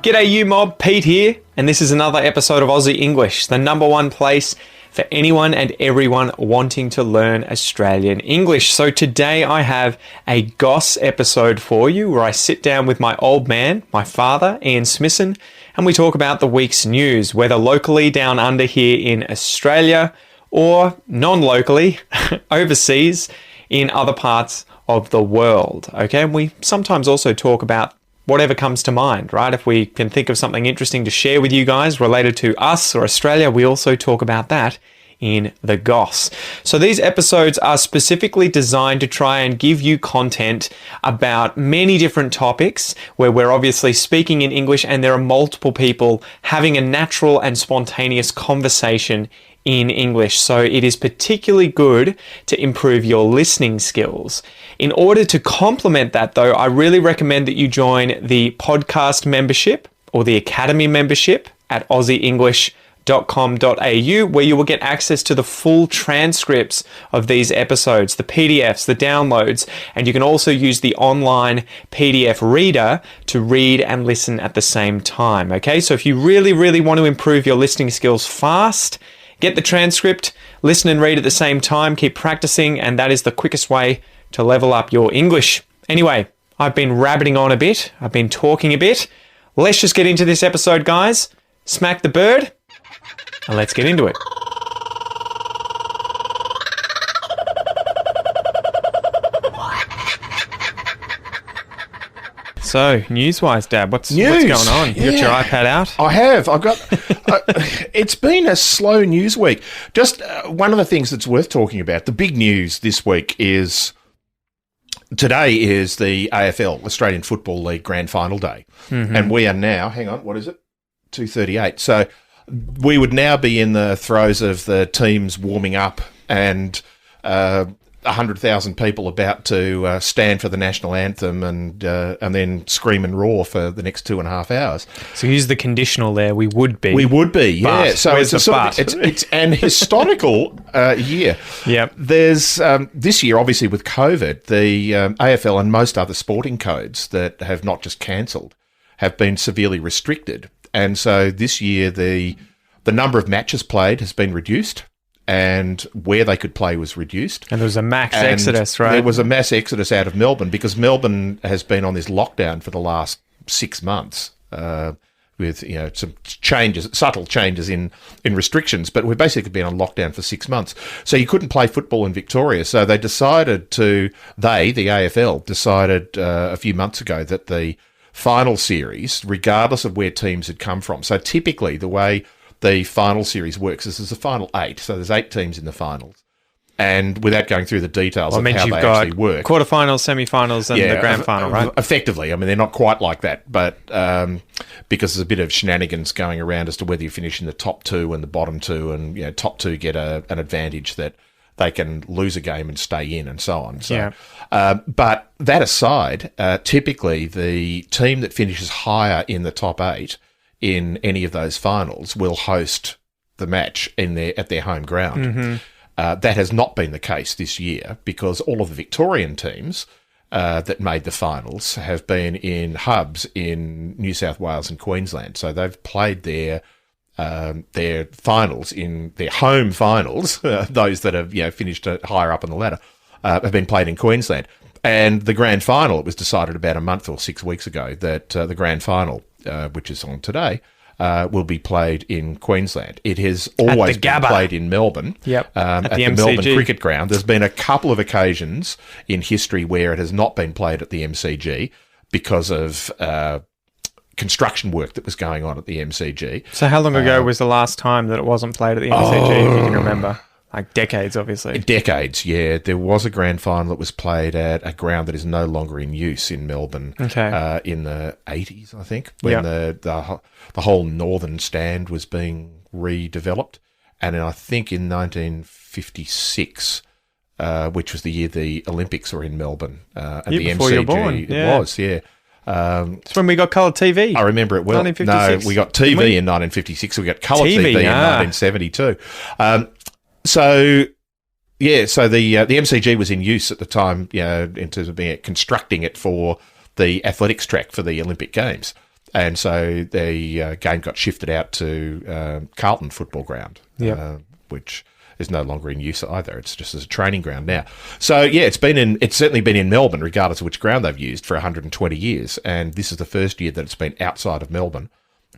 G'day you mob, Pete here, and this is another episode of Aussie English, the number one place for anyone and everyone wanting to learn Australian English. So today I have a Goss episode for you where I sit down with my old man, my father, Ian Smissen, and we talk about the week's news, whether locally down under here in Australia or non-locally overseas in other parts of the world. Okay, and we sometimes also talk about whatever comes to mind, right? If we can think of something interesting to share with you guys related to us or Australia, we also talk about that in the Goss. So these episodes are specifically designed to try and give you content about many different topics where we're obviously speaking in English and there are multiple people having a natural and spontaneous conversation in English. So it is particularly good to improve your listening skills. In order to complement that though, I really recommend that you join the podcast membership or the academy membership at aussieenglish.com.au, where you will get access to the full transcripts of these episodes, the PDFs, the downloads, and you can also use the online PDF reader to read and listen at the same time. Okay, so if you really want to improve your listening skills fast, get the transcript, listen and read at the same time, keep practicing, and that is the quickest way to level up your English. Anyway, I've been rabbiting on a bit, I've been talking a bit. Let's just get into this episode, guys. Smack the bird, and let's get into it. So, news-wise, Dad, what's going on? You got your iPad out? I have. I've got. It's been a slow news week. Just one of the things that's worth talking about. The big news this week is today is the AFL, Australian Football League Grand Final Day, and we are now. Hang on, what is it? 2:38. So we would now be in the throes of the teams warming up and 100,000 people about to stand for the national anthem and then scream and roar for the next 2.5 hours. So use the conditional there. We would be. We would be, yeah. But. So Where's it's it's an historical year. Yep. There's this year, obviously, with COVID, the AFL and most other sporting codes that have not just cancelled have been severely restricted, and so this year the number of matches played has been reduced. And where they could play was reduced. And there was a mass exodus, right? There was a mass exodus out of Melbourne because Melbourne has been on this lockdown for the last 6 months with some changes, subtle changes in restrictions, but we've basically been on lockdown for 6 months. So you couldn't play football in Victoria. So they decided the AFL decided a few months ago that the final series, regardless of where teams had come from, so typically the way the final series works is there's a final 8, so there's 8 teams in the finals. And without going through the details of how they actually work, quarterfinals, semi-finals, and the grand final, right? Effectively, I mean they're not quite like that, but because there's a bit of shenanigans going around as to whether you finish in the top 2 and the bottom 2, and top 2 get an advantage that they can lose a game and stay in, and so on. So, but that aside, typically the team that finishes higher in the top 8 in any of those finals will host the match at their home ground. That has not been the case this year because all of the Victorian teams that made the finals have been in hubs in New South Wales and Queensland. So they've played their finals in their home finals. Those that have finished higher up on the ladder have been played in Queensland. And the grand final, it was decided about a month or 6 weeks ago that the grand final, which is on today, will be played in Queensland. It has always been played in Melbourne, at the Melbourne Cricket Ground. There's been a couple of occasions in history where it has not been played at the MCG because of construction work that was going on at the MCG. So how long ago was the last time that it wasn't played at the MCG, if you can remember? Like decades, obviously. Decades, yeah. There was a grand final that was played at a ground that is no longer in use in Melbourne in the 80s, I think, when the whole northern stand was being redeveloped. And then I think in 1956, which was the year the Olympics were in Melbourne, and the MCG, you were born. It was, yeah. It's when we got colour TV. I remember it well. 1956. No, we got TV in 1956. We got colour TV in 1972. So the MCG was in use at the time, in terms of constructing it for the athletics track for the Olympic Games. And so the game got shifted out to Carlton Football Ground, which is no longer in use either. It's just as a training ground now. So yeah, it's certainly been in Melbourne, regardless of which ground they've used, for 120 years. And this is the first year that it's been outside of Melbourne.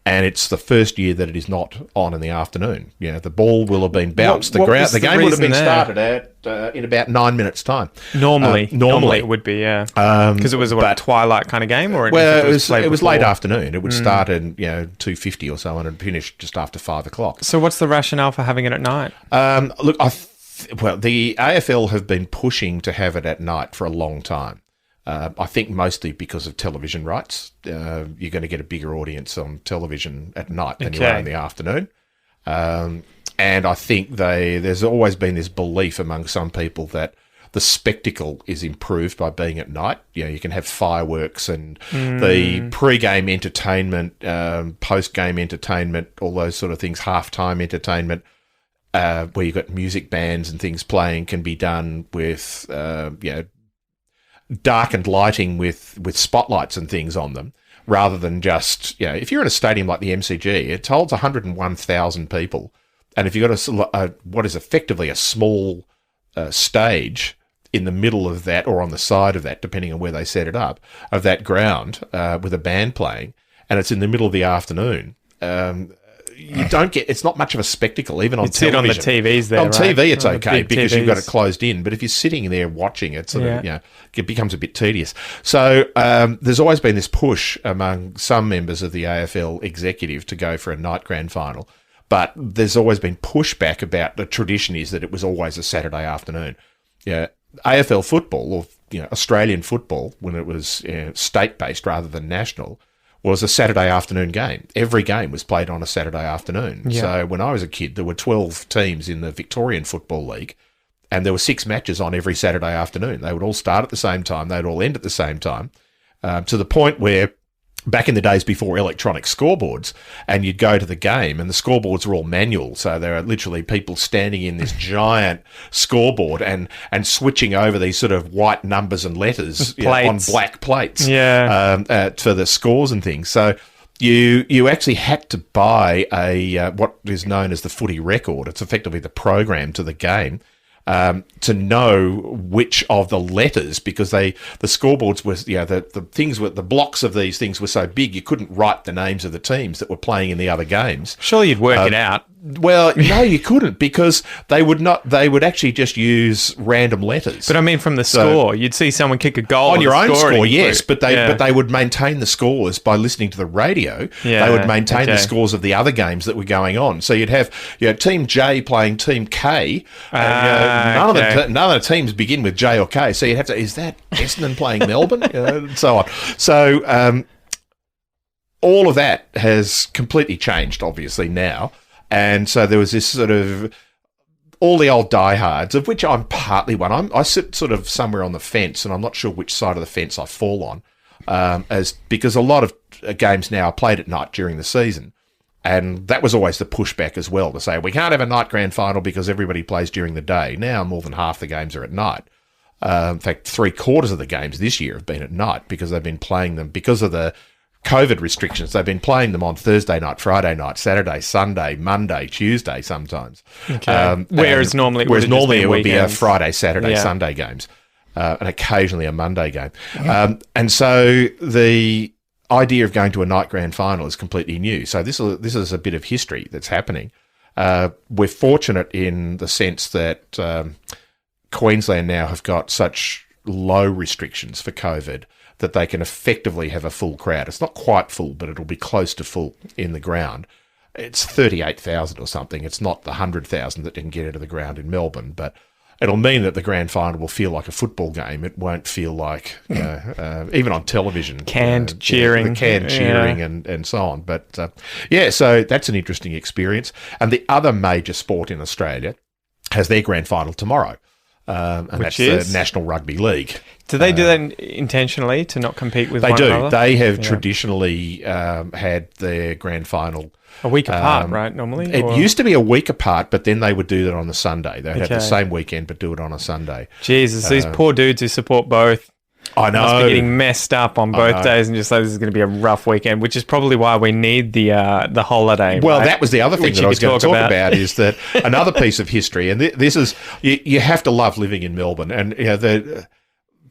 And it's the first year that it is not on in the afternoon. The ball will have been bounced. The game would have been started at in about 9 minutes' time. Normally it would be, because it was a twilight kind of game, or it was late afternoon. It would start at 2:50 or so, and it'd finish just after 5 o'clock. So what's the rationale for having it at night? Look, the AFL have been pushing to have it at night for a long time. I think mostly because of television rights. You're going to get a bigger audience on television at night than you are in the afternoon. And I think there's always been this belief among some people that the spectacle is improved by being at night. You can have fireworks and the pre-game entertainment, post-game entertainment, all those sort of things, halftime entertainment, where you've got music bands and things playing, can be done with, darkened lighting with spotlights and things on them, rather than just, if you're in a stadium like the MCG, it holds 101,000 people. And if you've got what is effectively a small stage in the middle of that, or on the side of that, depending on where they set it up, of that ground with a band playing, and it's in the middle of the afternoon, you don't get, it's not much of a spectacle, even on television. You'd sit on the TVs there, on right? TV, it's okay because TVs. you've got it closed in. But if you're sitting there watching it, it becomes a bit tedious. So there's always been this push among some members of the AFL executive to go for a night grand final. But there's always been pushback about the tradition is that it was always a Saturday afternoon. AFL football, or Australian football, when it was state-based rather than national, was a Saturday afternoon game. Every game was played on a Saturday afternoon. Yeah. So when I was a kid, there were 12 teams in the Victorian Football League, and there were 6 matches on every Saturday afternoon. They would all start at the same time. They'd all end at the same time, to the point where back in the days before electronic scoreboards, and you'd go to the game and the scoreboards were all manual. So there are literally people standing in this giant scoreboard and switching over these sort of white numbers and letters on black plates for the scores and things. So you actually had to buy a what is known as the footy record. It's effectively the program to the game. To know which of the letters, because the scoreboards were, the things were, the blocks of these things were so big you couldn't write the names of the teams that were playing in the other games. Surely you'd work it out. Well, no, you couldn't, because they would actually just use random letters. But I mean, from the score, you'd see someone kick a goal on your own score, yes, but they would maintain the scores by listening to the radio. Yeah, they would maintain the scores of the other games that were going on. So you'd have Team J playing Team K. None of the teams begin with J or K. So you'd have to, is that Essendon playing Melbourne? And so on. So all of that has completely changed, obviously, now. And so there was this sort of, all the old diehards, of which I'm partly one. I sit sort of somewhere on the fence, and I'm not sure which side of the fence I fall on, because a lot of games now are played at night during the season. And that was always the pushback as well, to say, we can't have a night grand final because everybody plays during the day. Now more than half the games are at night. In fact, 3/4 of the games this year have been at night, because they've been playing them, because of the COVID restrictions, they've been playing them on Thursday night, Friday night, Saturday, Sunday, Monday, Tuesday sometimes. Okay. Whereas normally it would be a Friday, Saturday, Sunday games, and occasionally a Monday game. And so the idea of going to a night grand final is completely new. So this is a bit of history that's happening. We're fortunate in the sense that Queensland now have got such low restrictions for COVID that they can effectively have a full crowd. It's not quite full, but it'll be close to full in the ground. It's 38,000 or something. It's not the 100,000 that didn't get into the ground in Melbourne, but it'll mean that the grand final will feel like a football game. It won't feel like, even on television, canned cheering, cheering and so on. But so that's an interesting experience. And the other major sport in Australia has their grand final tomorrow. And which that's the National Rugby League. Do they do that intentionally to not compete with one another? They do. They have traditionally had their grand final a week apart, right, normally? It used to be a week apart, but then they would do that on the Sunday. They'd have the same weekend but do it on a Sunday. Jesus, these poor dudes who support both. I know. Must be getting messed up on both days and just like, this is going to be a rough weekend, which is probably why we need the holiday. Well, right? that was the other thing Which that you I was could going to talk talk about. about is that another piece of history, and this is, you have to love living in Melbourne. And the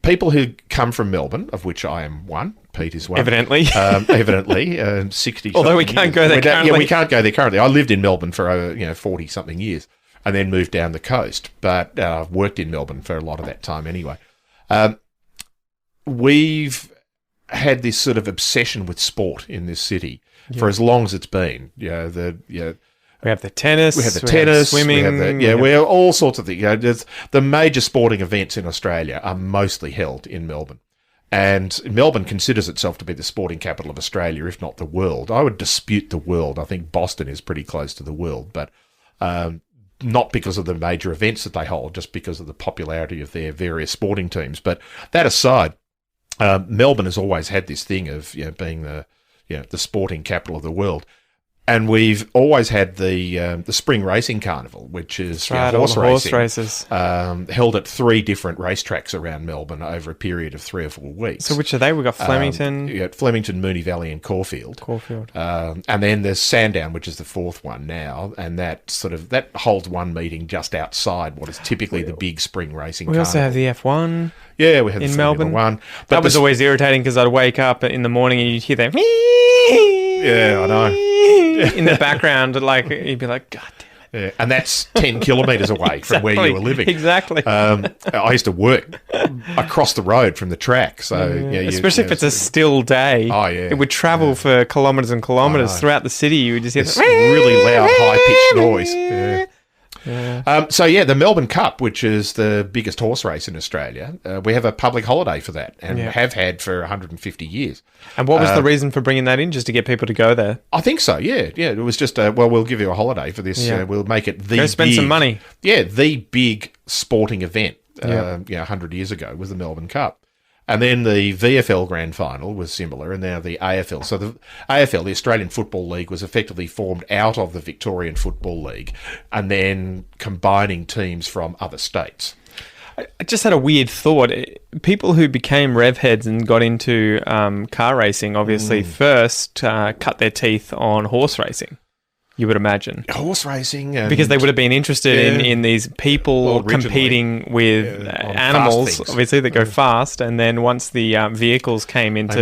people who come from Melbourne, of which I am one, Pete is one. Evidently. 60. Although we can't go there currently. Yeah, we can't go there currently. I lived in Melbourne for 40-something years and then moved down the coast, but I've worked in Melbourne for a lot of that time anyway. We've had this sort of obsession with sport in this city for as long as it's been. We have the tennis. We have the tennis, swimming. we have all sorts of things. The major sporting events in Australia are mostly held in Melbourne. And Melbourne considers itself to be the sporting capital of Australia, if not the world. I would dispute the world. I think Boston is pretty close to the world, but not because of the major events that they hold, just because of the popularity of their various sporting teams. But that aside, Melbourne has always had this thing of being the sporting capital of the world. And we've always had the Spring Racing Carnival, which is horse races. Held at 3 different racetracks around Melbourne over a period of 3 or 4 weeks. So which are they? We've got Flemington. Flemington, Moonee Valley and Caulfield. And then there's Sandown, which is the 4th one now, and that holds one meeting just outside what is typically the big Spring Racing Carnival. We also have the F1. Yeah, we have in the Melbourne. One. But that was always irritating because I'd wake up in the morning and you'd hear that. Yeah, I know. In the background, like you'd be like, God damn it. Yeah, and that's 10 kilometres away from where you were living. Exactly. I used to work across the road from the track. So especially if it's a still day. Oh, yeah. It would travel for kilometres and kilometres throughout the city. You would just hear this really loud, high-pitched noise. Yeah. The Melbourne Cup, which is the biggest horse race in Australia, we have a public holiday for that and have had for 150 years. And what was the reason for bringing that in, just to get people to go there? I think so, yeah. Yeah, it was just, we'll give you a holiday for this. We'll make it Go spend some money. Yeah, the big sporting event 100 years ago was the Melbourne Cup. And then the VFL Grand Final was similar, and now the AFL. So the AFL, the Australian Football League, was effectively formed out of the Victorian Football League and then combining teams from other states. I just had a weird thought. People who became rev heads and got into car racing obviously first cut their teeth on horse racing. You would imagine. Horse racing. Because they would have been interested in these people competing with animals, obviously, that go fast. And then once the vehicles came into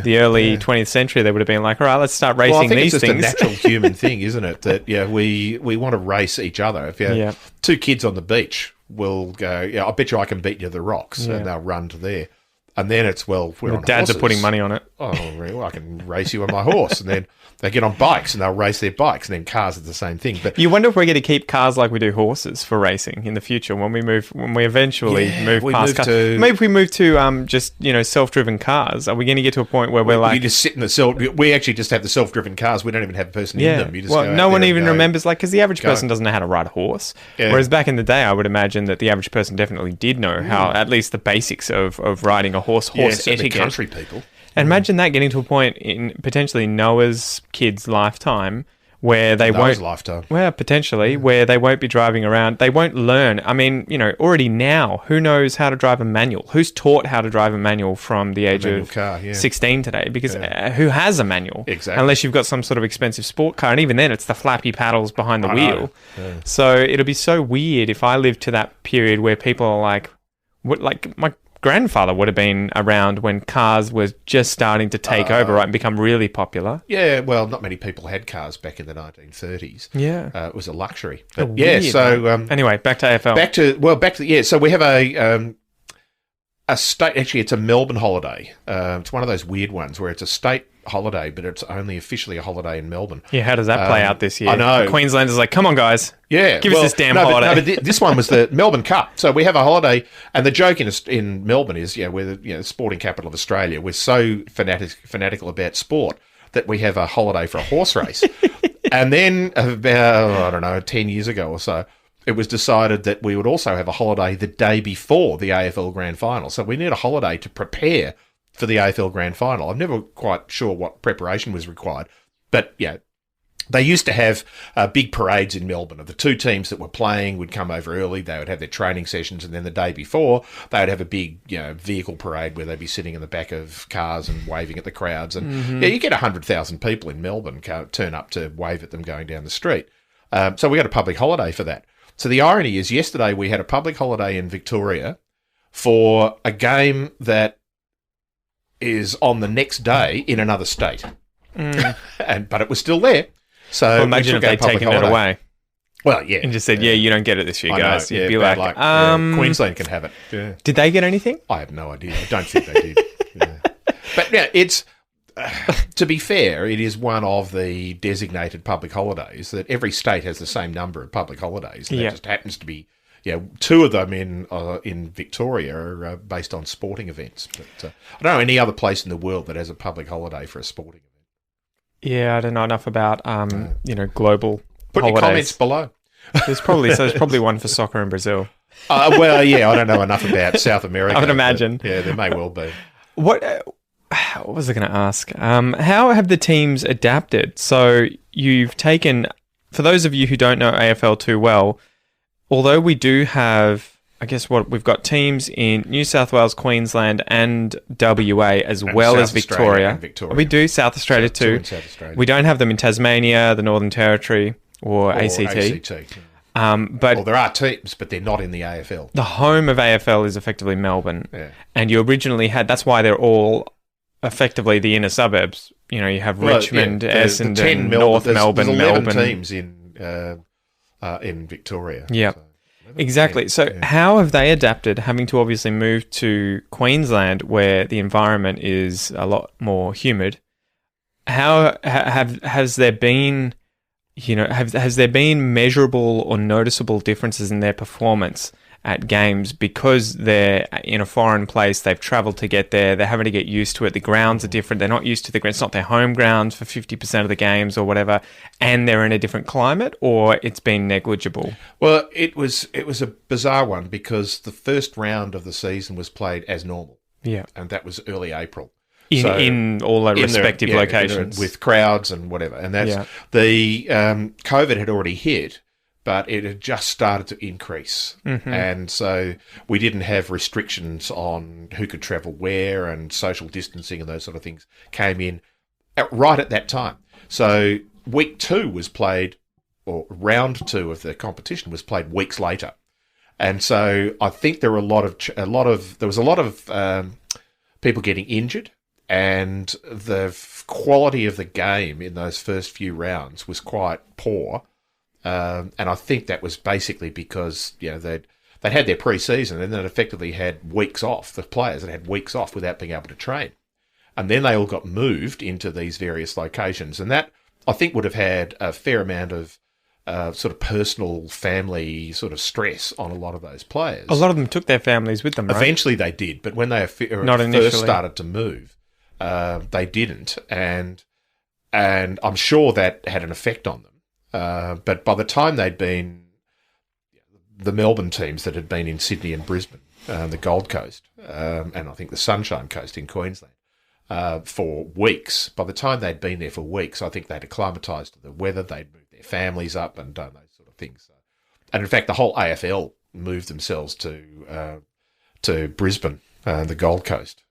the early 20th century, they would have been like, all right, let's start racing these things. It's just a natural human thing, isn't it? That we want to race each other. If you have 2 kids on the beach, we'll go, I bet you I can beat you to the rocks. And they'll run to there. And then it's, we're on dads horses. are putting money on it. Oh, well, I can race you on my horse. And then they get on bikes and they'll race their bikes. And then cars are the same thing. But you wonder if we're going to keep cars like we do horses for racing in the future when we eventually move past cars. Maybe if we move to just self-driven cars, are we going to get to a point where we're like, you just sit in the we actually just have the self-driven cars. We don't even have a person in them. You just no one even remembers, because the average person doesn't know how to ride a horse. Yeah. Whereas back in the day, I would imagine that the average person definitely did know how, at least the basics of riding a horse etiquette. Country people. And imagine that getting to a point in potentially Noah's kids' lifetime where they won't... lifetime. Well, potentially, where they won't be driving around. They won't learn. I mean, already now, who knows how to drive a manual? Who's taught how to drive a manual from the age of 16 today? Because who has a manual? Exactly. Unless you've got some sort of expensive sport car. And even then, it's the flappy paddles behind the wheel. Yeah. So it'll be so weird if I lived to that period where people are like my grandfather would have been around when cars were just starting to take over, and become really popular. Yeah, well, not many people had cars back in the 1930s. Yeah. It was a luxury. But anyway, back to AFL. So we have a state, actually it's a Melbourne holiday. It's one of those weird ones where it's a state holiday, but it's only officially a holiday in Melbourne. Yeah, how does that play out this year? I know. The Queenslanders are like, come on, guys. Yeah. Give us this damn holiday. But this one was the Melbourne Cup. So we have a holiday, and the joke in Melbourne is, we're the sporting capital of Australia. We're so fanatical about sport that we have a holiday for a horse race. And then about, 10 years ago or so, it was decided that we would also have a holiday the day before the AFL Grand Final. So we need a holiday to prepare for the AFL Grand Final. I'm never quite sure what preparation was required. But, They used to have big parades in Melbourne of the two teams that were playing would come over early. They would have their training sessions, and then the day before they would have a big, vehicle parade where they'd be sitting in the back of cars and waving at the crowds. And you get 100,000 people in Melbourne turn up to wave at them going down the street. So we had a public holiday for that. So the irony is, yesterday we had a public holiday in Victoria for a game that is on the next day in another state, but it was still there. So Well, imagine if they'd taken it away Well, yeah, and just said, you don't get it this year, I know, guys. You'd be bad like, luck. Queensland can have it. Yeah. Did they get anything? I have no idea. I don't think they did. Yeah. But yeah, it's to be fair, it is one of the designated public holidays that every state has the same number of public holidays. And it just happens to be, two of them in Victoria are based on sporting events. But I don't know any other place in the world that has a public holiday for a sporting event. Yeah, I don't know enough about global Put holidays. your comments below. There's probably one for soccer in Brazil. Well, yeah, I don't know enough about South America. I would imagine. Yeah, there may well be. What was I going to ask? How have the teams adapted? So you've taken, for those of you who don't know AFL too well, although we do have, I guess we've got teams in New South Wales, Queensland, and WA, as well as Victoria. We do South Australia too. South Australia. We don't have them in Tasmania, the Northern Territory, or ACT. But there are teams, but they're not in the AFL. The home of AFL is effectively Melbourne. Yeah. And you originally had, that's why they're all effectively the inner suburbs. You have Richmond, Essendon, North Melbourne, there's 11 Melbourne. teams in Victoria. Yeah. So, exactly. So how have they adapted, having to obviously move to Queensland where the environment is a lot more humid? How has there been, has there been measurable or noticeable differences in their performance at games because they're in a foreign place, they've travelled to get there, they're having to get used to it, the grounds are different, they're not used to the grounds, it's not their home grounds for 50% of the games or whatever, and they're in a different climate, or it's been negligible? Well, it was a bizarre one because the first round of the season was played as normal. Yeah. And that was early April. In all their respective locations. With crowds and whatever. And that's the COVID had already hit, but it had just started to increase. Mm-hmm. And so we didn't have restrictions on who could travel where, and social distancing and those sort of things came in right at that time. So week 2 was played, or round 2 of the competition was played weeks later. And so I think there were there was a lot of people getting injured, and the quality of the game in those first few rounds was quite poor. And I think that was basically because they'd had their pre-season and then effectively had weeks off. The players had weeks off without being able to train, and then they all got moved into these various locations, and that I think would have had a fair amount of sort of personal, family sort of stress on a lot of those players. A lot of them took their families with them, right? Eventually they did, but when they first started to move, they didn't, and I'm sure that had an effect on them. But by the time they'd been, the Melbourne teams that had been in Sydney and Brisbane, the Gold Coast, and I think the Sunshine Coast in Queensland, for weeks, by the time they'd been there for weeks, I think they'd acclimatised to the weather, they'd moved their families up and done those sort of things. And in fact, the whole AFL moved themselves to Brisbane, the Gold Coast,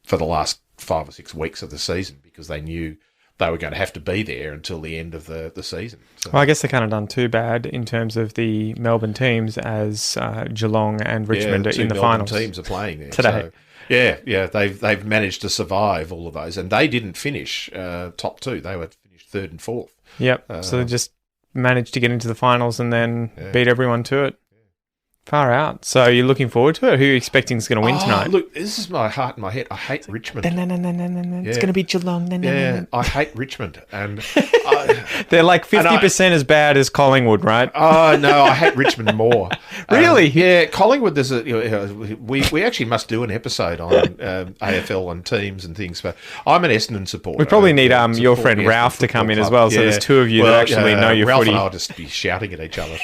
for the last 5 or 6 weeks of the season, because they knew they were going to have to be there until the end of the season. So. Well, I guess they kind of done too bad in terms of the Melbourne teams, as Geelong and Richmond are in the Melbourne finals. Teams are playing there today. So, they've managed to survive all of those, and they didn't finish top 2. They were finished 3rd and 4th. Yep. So they just managed to get into the finals and then beat everyone to it. Far out. So you're looking forward to it? Who are you expecting is going to win tonight? Look, this is my heart in my head. I hate Richmond. It's going to be Geelong. I hate Richmond. And they're like 50% as bad as Collingwood, right? Oh, no, I hate Richmond more. Really? Yeah, Collingwood, we actually must do an episode on AFL and teams and things. But I'm an Essendon supporter. We probably need your friend Ralph to come in as well. So there's 2 of you that actually know your Ralph footy. and I'll just be shouting at each other.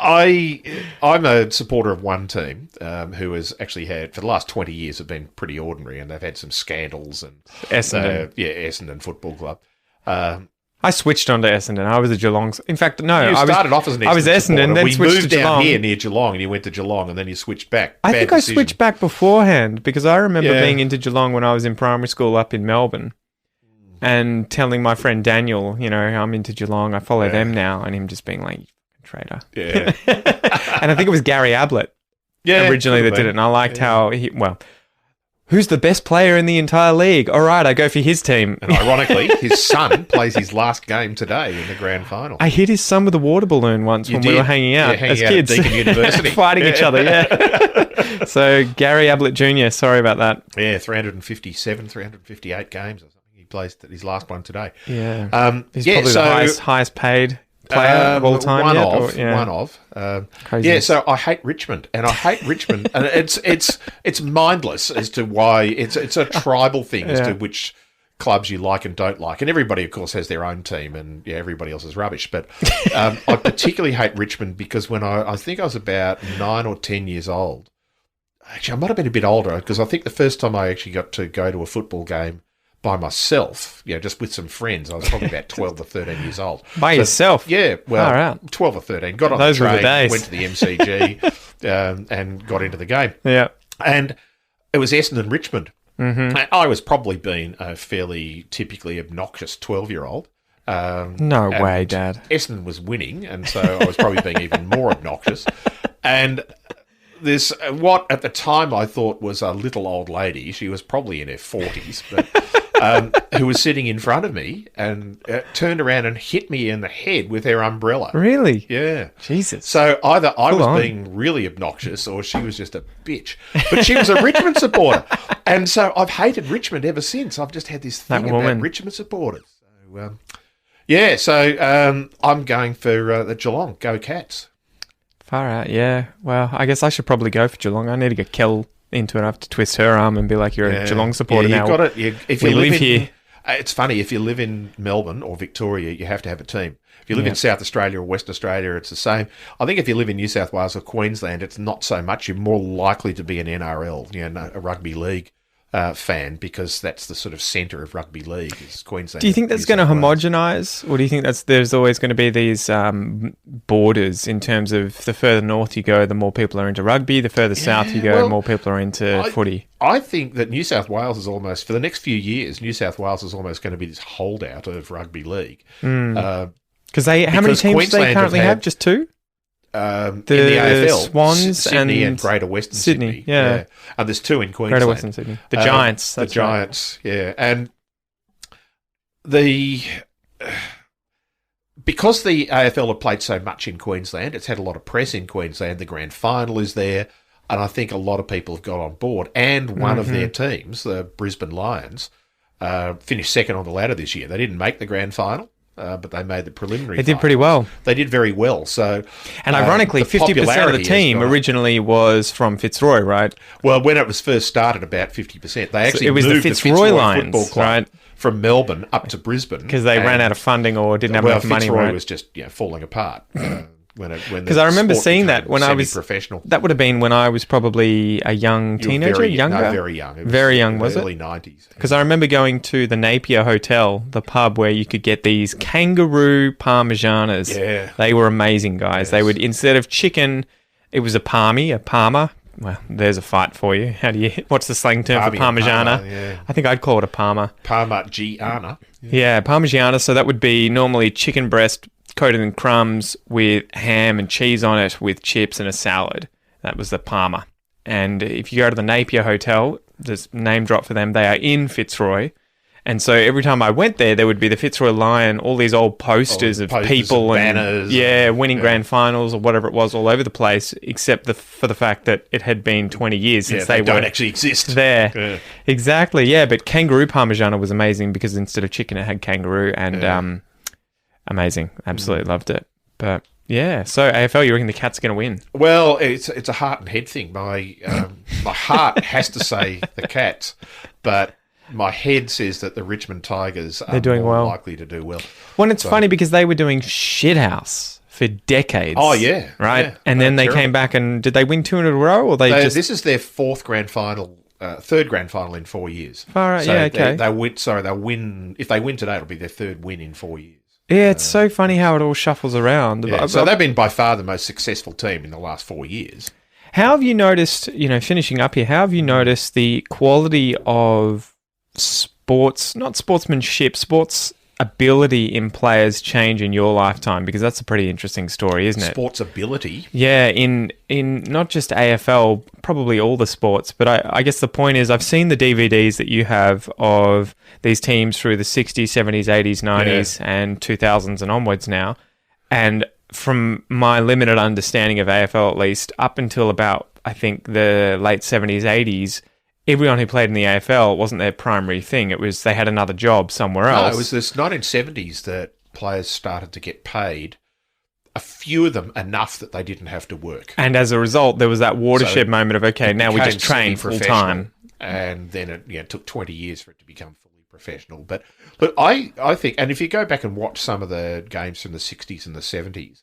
I'm a supporter of one team who has actually had, for the last 20 years, have been pretty ordinary, and they've had some scandals. And Essendon. Essendon Football Club. I switched on to Essendon. I was a Geelong. In fact, no, You started off as an Essendon I was Essendon, supporter. then we switched moved to down Geelong. here near Geelong, and you went to Geelong, and then you switched back. I Bad think I decision. switched back beforehand because I remember Yeah. being into Geelong when I was in primary school up in Melbourne and telling my friend Daniel, I'm into Geelong. I follow them now, and him just being like, "You fucking traitor." Yeah. And I think it was Gary Ablett originally that did it, and I liked how who's the best player in the entire league? All right, I go for his team. And ironically, his son plays his last game today in the grand final. I hit his son with a water balloon once when we were hanging out hanging as out kids. at Deakin University. Fighting each other, yeah. So, Gary Ablett Jr., sorry about that. Yeah, 358 games or something. He plays his last one today. Yeah. He's probably the highest paid player of all time. One yet, of. Craziness. So I hate Richmond, and and it's mindless as to why it's a tribal thing as to which clubs you like and don't like, and everybody of course has their own team, and everybody else is rubbish. But I particularly hate Richmond because when I think I was about 9 or 10 years old. Actually, I might have been a bit older because I think the first time I actually got to go to a football game by myself, just with some friends. I was probably about 12 or 13 years old. By yourself? Yeah, well, 12 or 13. Got on Those the were the train, days. went to the MCG and got into the game. Yeah. And it was Essendon Richmond. Mm-hmm. I was probably being a fairly typically obnoxious 12-year-old. No way, Dad. Essendon was winning, and so I was probably being even more obnoxious. And this, what at the time I thought was a little old lady, she was probably in her 40s, but who was sitting in front of me and turned around and hit me in the head with her umbrella. Really? Yeah. Jesus. So either I was on. being really obnoxious or she was just a bitch. But she was a Richmond supporter. And so I've hated Richmond ever since. I've just had this thing about Richmond supporters. So, I'm going for the Geelong. Go Cats. Far out, yeah. Well, I guess I should probably go for Geelong. I need to get Kel into it. I have to twist her arm and be like, you're a Geelong supporter now. Got it. If we you live in, here. It's funny, if you live in Melbourne or Victoria, you have to have a team. If you live in South Australia or West Australia, it's the same. I think if you live in New South Wales or Queensland, it's not so much. You're more likely to be an NRL, a rugby league fan, because that's the sort of centre of rugby league is Queensland. Do you think that's going to homogenise, or do you think there's always going to be these borders in terms of the further north you go, the more people are into rugby, the further south you go, more people are into footy? I think that New South Wales is almost, for the next few years, New South Wales is almost going to be this holdout of rugby league. Because how many teams do they currently have? Just two? In the AFL, Swans Sydney and Greater Western Sydney. Yeah. And there's two in Queensland. Greater Western Sydney. The Giants. The Giants, right. yeah. And because the AFL have played so much in Queensland, it's had a lot of press in Queensland. The grand final is there, and I think a lot of people have got on board. And one of their teams, the Brisbane Lions, finished second on the ladder this year. They didn't make the grand final. But they made the preliminary. They did pretty well. They did very well. So, and ironically, 50% of the team originally was from Fitzroy, right? Well, when it was first started, about 50%. They actually it was moved the Fitzroy Lions, Football Club right? From Melbourne up to Brisbane because they ran out of funding or didn't have enough money. Fitzroy right? was just falling apart. Because I remember seeing that when I was professional. That would have been when I was probably a young teenager, younger, no, very young, very young, was it? Early 90s. Because I remember going to the Napier Hotel, the pub where you could get these kangaroo parmesanas. Yeah, they were amazing, guys. Yes. They would, instead of chicken, it was a parma. Well, there's a fight for you. What's the slang term for parmigiana? Yeah. I think I'd call it a parma. Parmigiana. Yeah, parmigiana. So that would be normally chicken breast coated in crumbs with ham and cheese on it with chips and a salad. That was the parma. And if you go to the Napier Hotel, there's name drop for them. They are in Fitzroy. And so every time I went there would be the Fitzroy Lion, all these old posters of people and banners winning grand finals or whatever it was all over the place, except for the fact that it had been 20 years since they don't actually exist there. Yeah. Exactly, yeah. But kangaroo parmigiana was amazing because instead of chicken, it had kangaroo and amazing. Absolutely loved it. But yeah, so AFL, you reckon the Cats are going to win? Well, it's a heart and head thing. My heart has to say the Cats, but my head says that the Richmond Tigers are more likely to do well. Well, it's funny because they were doing shithouse for decades. Oh, yeah. Right? Yeah. And then they Terrible. came back and did they win 2 in a row? Or This is their third grand final in 4 years. Far out, So yeah, okay. they'll win. If they win today, it'll be their third win in 4 years. Yeah, it's so funny how it all shuffles around. Yeah, so they've been by far the most successful team in the last 4 years. How have you noticed, finishing up here, how have you noticed the quality of sports, not sportsmanship, sports ability in players change in your lifetime? Because that's a pretty interesting story, isn't it? Sports ability? Yeah, in not just AFL, probably all the sports, but I guess the point is I've seen the DVDs that you have of these teams through the 60s, 70s, 80s, 90s, and 2000s and onwards now. And from my limited understanding of AFL, at least, up until about, I think, the late 70s, 80s, everyone who played in the AFL, it wasn't their primary thing. It was they had another job somewhere else. No, it was this 1970s that players started to get paid, a few of them enough that they didn't have to work. And as a result, there was that watershed moment of, okay, now we just train full-time. And then it took 20 years for it to become fully professional. But look, I think, and if you go back and watch some of the games from the 60s and the 70s,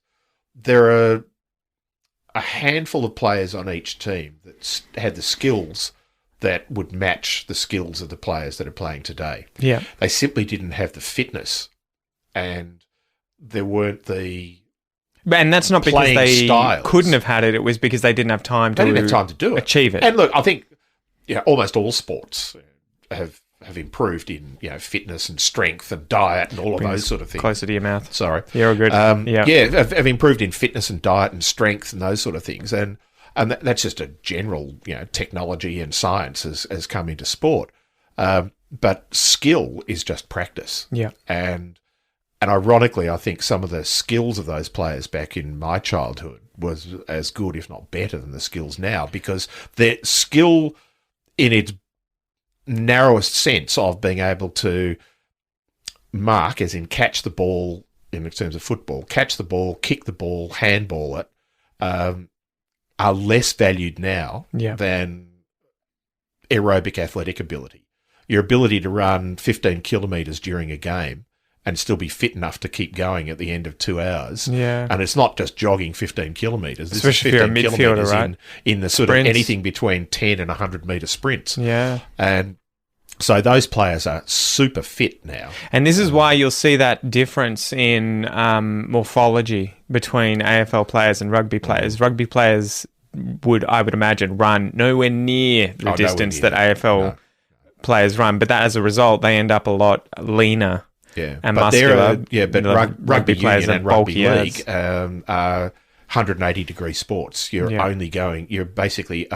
there are a handful of players on each team that had the skills that would match the skills of the players that are playing today. Yeah. They simply didn't have the fitness, and there weren't the And that's not because playing they styles. couldn't have had it. It was because they didn't have time to They didn't have time to do it. achieve it. And look, I think almost all sports have improved in fitness and strength and diet and all of those sort of things. Closer to your mouth. Sorry. You're all good. Have improved in fitness and diet and strength and those sort of things. And that's just a general, technology and science has come into sport. But skill is just practice. Yeah. And ironically, I think some of the skills of those players back in my childhood was as good, if not better, than the skills now, because their skill in its narrowest sense of being able to mark, as in catch the ball in terms of football, catch the ball, kick the ball, handball it, are less valued now than aerobic athletic ability. Your ability to run 15 kilometres during a game and still be fit enough to keep going at the end of 2 hours. Yeah. And it's not just jogging 15 kilometres. This Especially is if you're a 15 midfielder, kilometres right? in the sort Sprints. of anything between 10 and 100 metre sprints. Yeah. And so those players are super fit now. And this is why you'll see that difference in morphology between AFL players and rugby players. Rugby players I would imagine, run nowhere near the distance that AFL players run. But that, as a result, they end up a lot leaner. Yeah, and but muscular. Rugby players union and are rugby bulkier. league are 180-degree sports. You're basically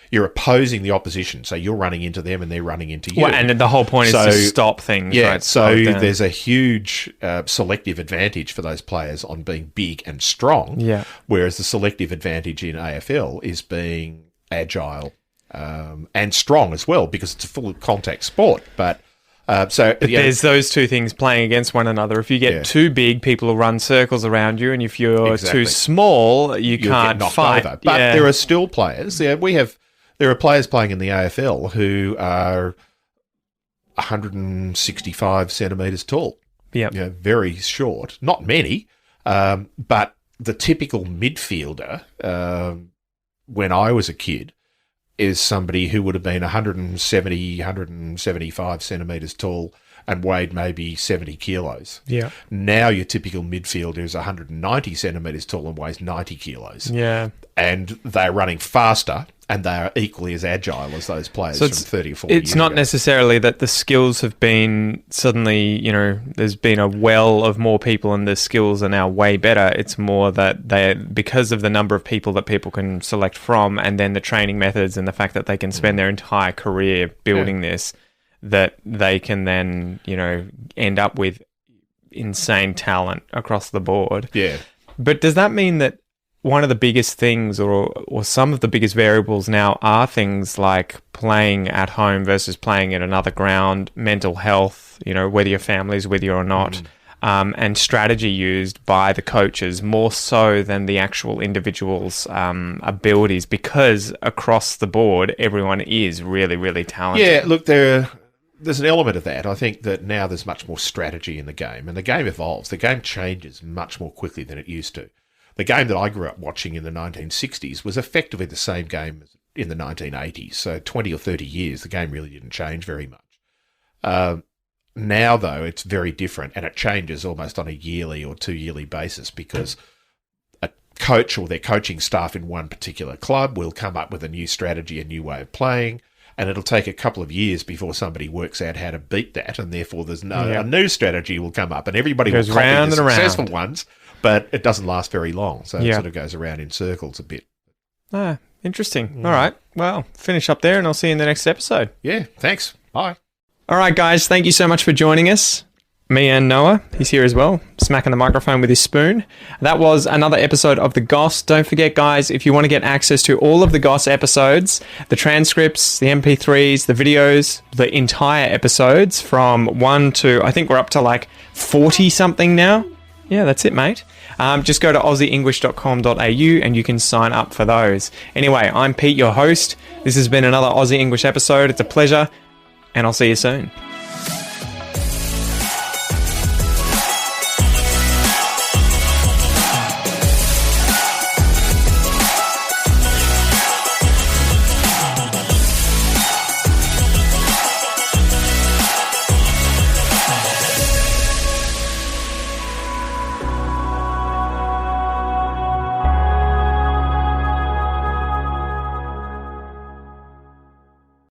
you're opposing the opposition, so you're running into them and they're running into you. Well, and the whole point is to stop things. Yeah, right? so there's a huge selective advantage for those players on being big and strong. Yeah. Whereas the selective advantage in AFL is being agile and strong as well, because it's a full contact sport. But there's those two things playing against one another. If you get too big, people will run circles around you, and if you're too small, you'll can't fight. Over. But there are still players. There are players playing in the AFL who are 165 centimetres tall. Yeah, very short. Not many, but the typical midfielder when I was a kid is somebody who would have been 170, 175 centimetres tall and weighed maybe 70 kilos. Yeah. Now your typical midfielder is 190 centimetres tall and weighs 90 kilos. Yeah. And they're running faster and they are equally as agile as those players from 30 or 40 years ago. It's not necessarily that the skills have been suddenly, there's been a well of more people and the skills are now way better. It's more that because of the number of people that people can select from, and then the training methods and the fact that they can spend their entire career building this, that they can then, end up with insane talent across the board. Yeah. But does that mean that one of the biggest things or some of the biggest variables now are things like playing at home versus playing at another ground, mental health, whether your family's with you or not, and strategy used by the coaches more so than the actual individual's abilities, because across the board, everyone is really, really talented. Yeah, look, there's an element of that. I think that now there's much more strategy in the game, and the game evolves. The game changes much more quickly than it used to. the game that I grew up watching in the 1960s was effectively the same game as in the 1980s. So 20 or 30 years, the game really didn't change very much. Now, though, it's very different, and it changes almost on a yearly or 2 yearly basis because a coach or their coaching staff in one particular club will come up with a new strategy, a new way of playing, and it'll take a couple of years before somebody works out how to beat that, and therefore a new strategy will come up, and everybody will copy the successful ones, but it doesn't last very long, so it sort of goes around in circles a bit. Ah, interesting. All right. Well, finish up there, and I'll see you in the next episode. Yeah, thanks. Bye. All right, guys. Thank you so much for joining us. Me and Noah, he's here as well, smacking the microphone with his spoon. That was another episode of the Goss. Don't forget, guys, if you want to get access to all of the Goss episodes, the transcripts, the MP3s, the videos, the entire episodes from 1 to, I think we're up to like 40 something now. Yeah, that's it, mate. Just go to aussieenglish.com.au and you can sign up for those. Anyway, I'm Pete, your host. This has been another Aussie English episode. It's a pleasure, and I'll see you soon.